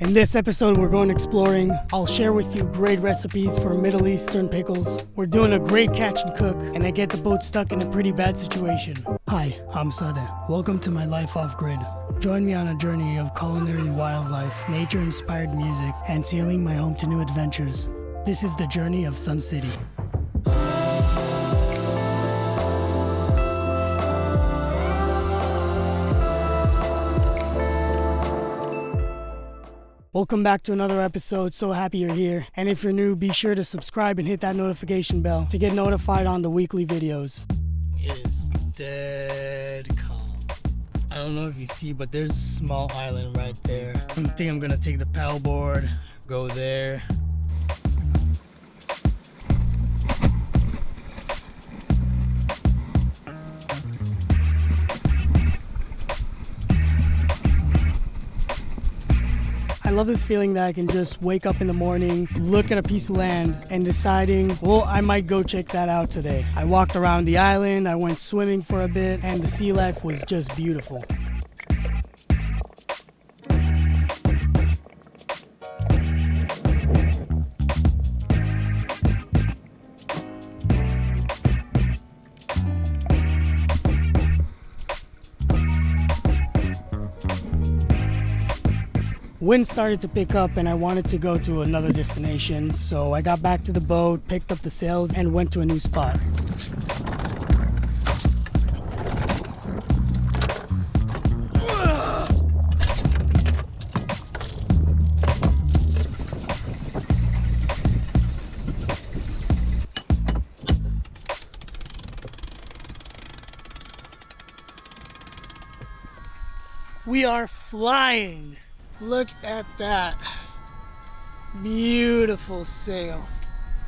In this episode, we're going exploring. I'll share with you great recipes for Middle Eastern pickles. We're doing a great catch and cook, and I get the boat stuck in a pretty bad situation. Hi, I'm Sade. Welcome to my life off-grid. Join me on a journey of culinary wildlife, nature-inspired music, and sailing my home to new adventures. This is the journey of Sun City. Welcome back to another episode. So happy you're here. And if you're new, be sure to subscribe and hit that notification bell to get notified on the weekly videos. It is dead calm. I don't know if you see, but there's a small island right there. I think I'm gonna take the paddleboard, go there. I love this feeling that I can just wake up in the morning, look at a piece of land, and deciding, well, I might go check that out today. I walked around the island, I went swimming for a bit, and the sea life was just beautiful. Wind started to pick up and I wanted to go to another destination, so I got back to the boat, picked up the sails, and went to a new spot. We are flying! Look at that. Beautiful sail.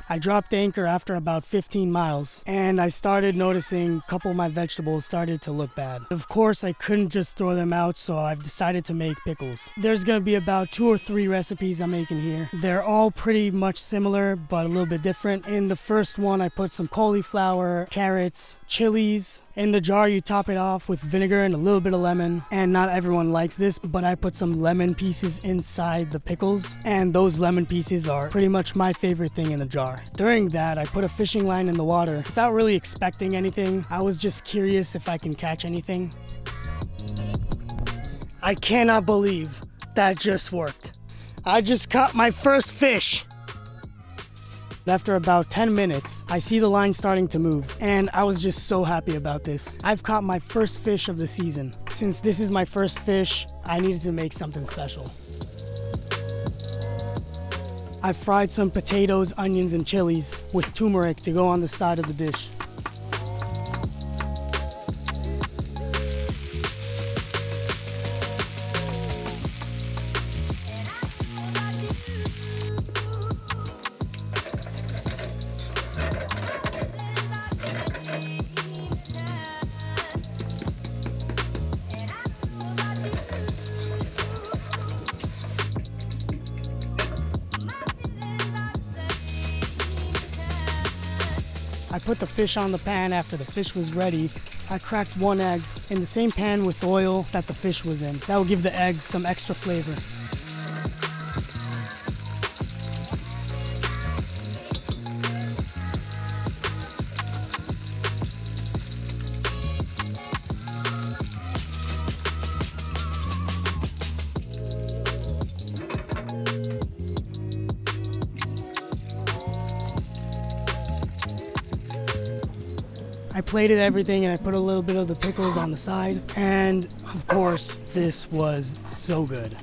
I dropped anchor after about 15 miles and I started noticing a couple of my vegetables started to look bad. Of course, I couldn't just throw them out, so I've decided to make pickles. There's gonna be about 2 or 3 recipes I'm making here. They're all pretty much similar, but a little bit different. In the first one, I put some cauliflower, carrots, chilies. In the jar, you top it off with vinegar and a little bit of lemon. And not everyone likes this, but I put some lemon pieces inside the pickles. And those lemon pieces are pretty much my favorite thing in the jar. During that, I put a fishing line in the water without really expecting anything. I was just curious if I can catch anything. I cannot believe that just worked. I just caught my first fish. After about 10 minutes, I see the line starting to move, and I was just so happy about this. I've caught my first fish of the season. Since this is my first fish, I needed to make something special. I fried some potatoes, onions, and chilies with turmeric to go on the side of the dish. I put the fish on the pan. After the fish was ready, I cracked 1 egg in the same pan with oil that the fish was in. That will give the egg some extra flavor. I plated everything and I put a little bit of the pickles on the side, and of course this was so good.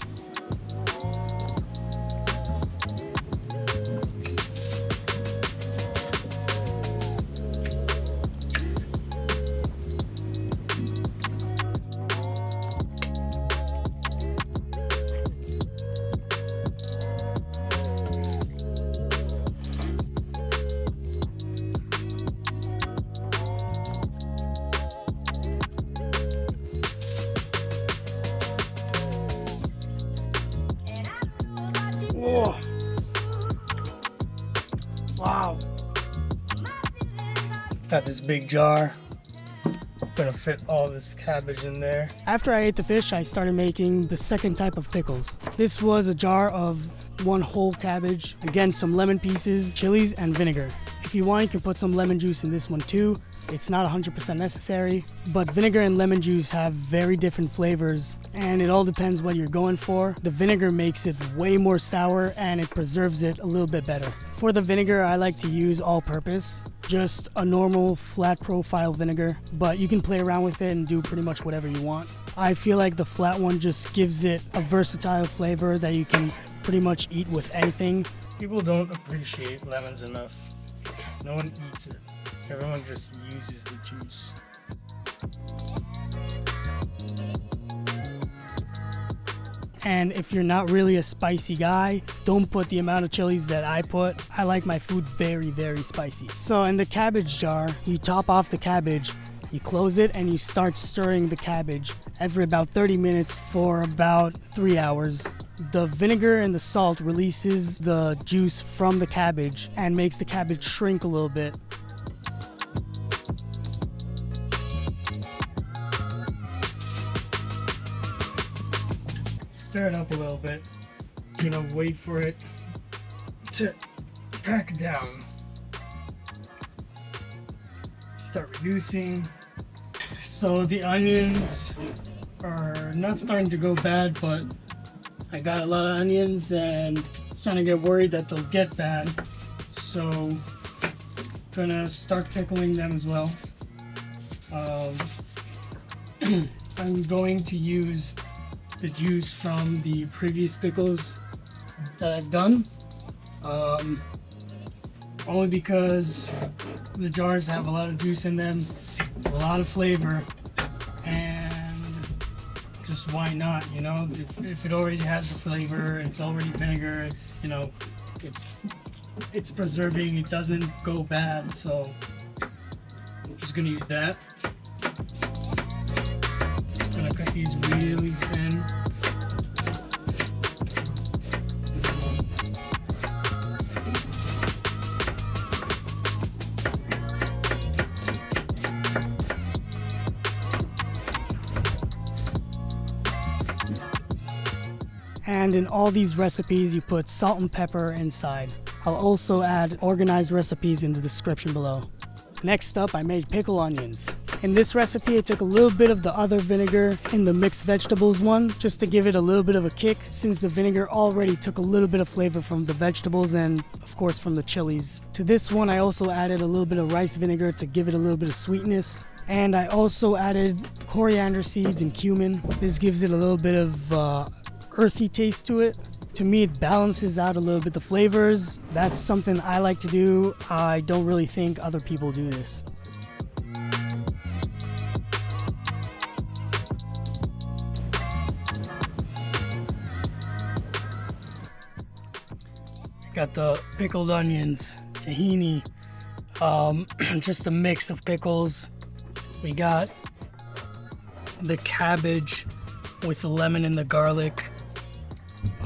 Whoa. Wow. Got this big jar. gonna fit all this cabbage in there. After I ate the fish, I started making the second type of pickles. This was a jar of 1 whole cabbage, again some lemon pieces, chilies, and vinegar. If you want, you can put some lemon juice in this one too. It's not 100% necessary, but vinegar and lemon juice have very different flavors, and it all depends what you're going for. The vinegar makes it way more sour and it preserves it a little bit better. For the vinegar, I like to use all-purpose, just a normal flat profile vinegar, but you can play around with it and do pretty much whatever you want. I feel like the flat one just gives it a versatile flavor that you can pretty much eat with anything. People don't appreciate lemons enough. No one eats it. Everyone just uses the juice. And if you're not really a spicy guy, don't put the amount of chilies that I put. I like my food very, very spicy. So in the cabbage jar, you top off the cabbage, you close it, and you start stirring the cabbage every about 30 minutes for about 3 hours. The vinegar and the salt releases the juice from the cabbage and makes the cabbage shrink a little bit. Stir it up a little bit. I'm gonna wait for it to pack down. Start reducing. So the onions are not starting to go bad, but I got a lot of onions and starting to get worried that they'll get bad. So gonna start pickling them as well. I'm going to use the juice from the previous pickles that I've done, only because the jars have a lot of juice in them, a lot of flavor, and just why not, you know? If it already has the flavor, it's already vinegar, it's, you know, it's preserving, it doesn't go bad, so I'm just gonna use that. I'm gonna cut these really thin. And in all these recipes, you put salt and pepper inside. I'll also add organized recipes in the description below. Next up, I made pickle onions. In this recipe, I took a little bit of the other vinegar in the mixed vegetables one, just to give it a little bit of a kick, since the vinegar already took a little bit of flavor from the vegetables and, of course, from the chilies. To this one, I also added a little bit of rice vinegar to give it a little bit of sweetness. And I also added coriander seeds and cumin. This gives it a little bit of earthy taste to it. To me, it balances out a little bit the flavors. That's something I like to do. I don't really think other people do this. Got the pickled onions, tahini, just a mix of pickles. We got the cabbage with the lemon and the garlic.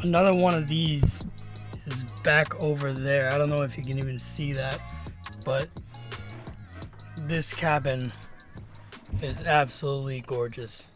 Another one of these is back over there. I don't know if you can even see that, but this cabin is absolutely gorgeous.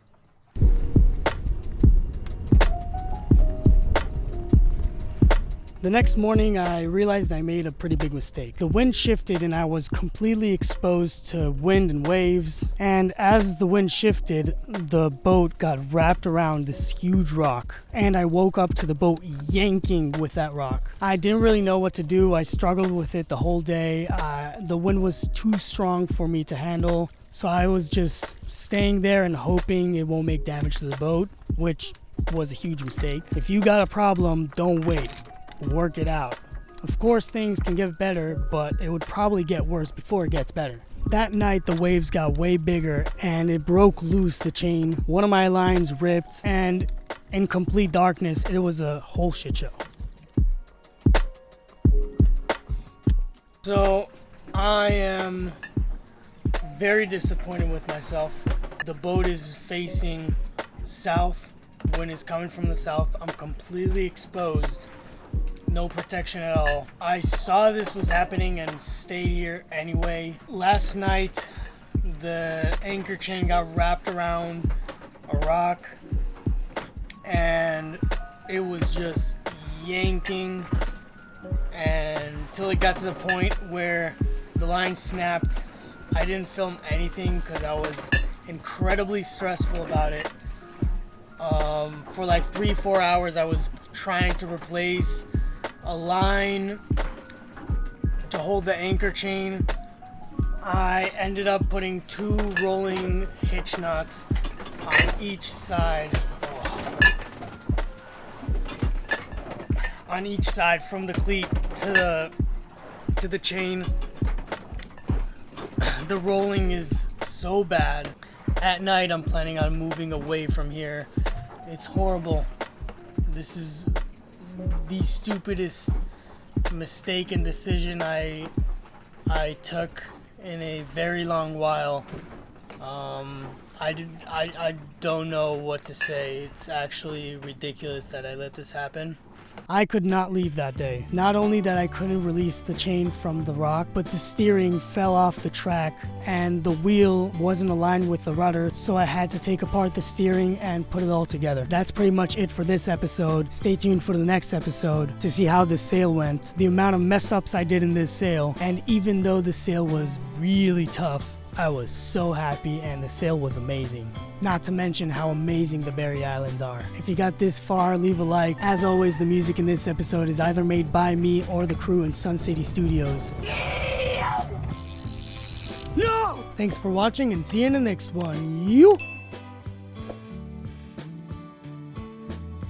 The next morning, I realized I made a pretty big mistake. The wind shifted and I was completely exposed to wind and waves. And as the wind shifted, the boat got wrapped around this huge rock. And I woke up to the boat yanking with that rock. I didn't really know what to do. I struggled with it the whole day. The wind was too strong for me to handle. So I was just staying there and hoping it won't make damage to the boat, which was a huge mistake. If you got a problem, don't wait. Work it out. Of course, things can get better, but it would probably get worse before it gets better. That night, the waves got way bigger and it broke loose the chain. One of my lines ripped, and in complete darkness, it was a whole shit show. So, I am very disappointed with myself. The boat is facing south. Wind is coming from the south. I'm completely exposed. No protection at all. I saw this was happening and stayed here anyway. Last night, the anchor chain got wrapped around a rock, and it was just yanking, and until it got to the point where the line snapped. I didn't film anything because I was incredibly stressful about it. For like 3-4 hours I was trying to replace a line to hold the anchor chain. I ended up putting 2 rolling hitch knots on each side. On each side from the cleat to the chain. The rolling is so bad. At night I'm planning on moving away from here. It's horrible. This is the stupidest mistake and decision I took in a very long while. I don't know what to say. It's actually ridiculous that I let this happen. I could not leave that day. Not only that I couldn't release the chain from the rock, but the steering fell off the track and the wheel wasn't aligned with the rudder, so I had to take apart the steering and put it all together. That's pretty much it for this episode. Stay tuned for the next episode to see how this sail went, the amount of mess ups I did in this sail, and even though the sail was really tough, I was so happy and the sail was amazing. Not to mention how amazing the Berry Islands are. If you got this far, leave a like. As always, the music in this episode is either made by me or the crew in Sun City Studios. No! Thanks for watching and see you in the next one. You!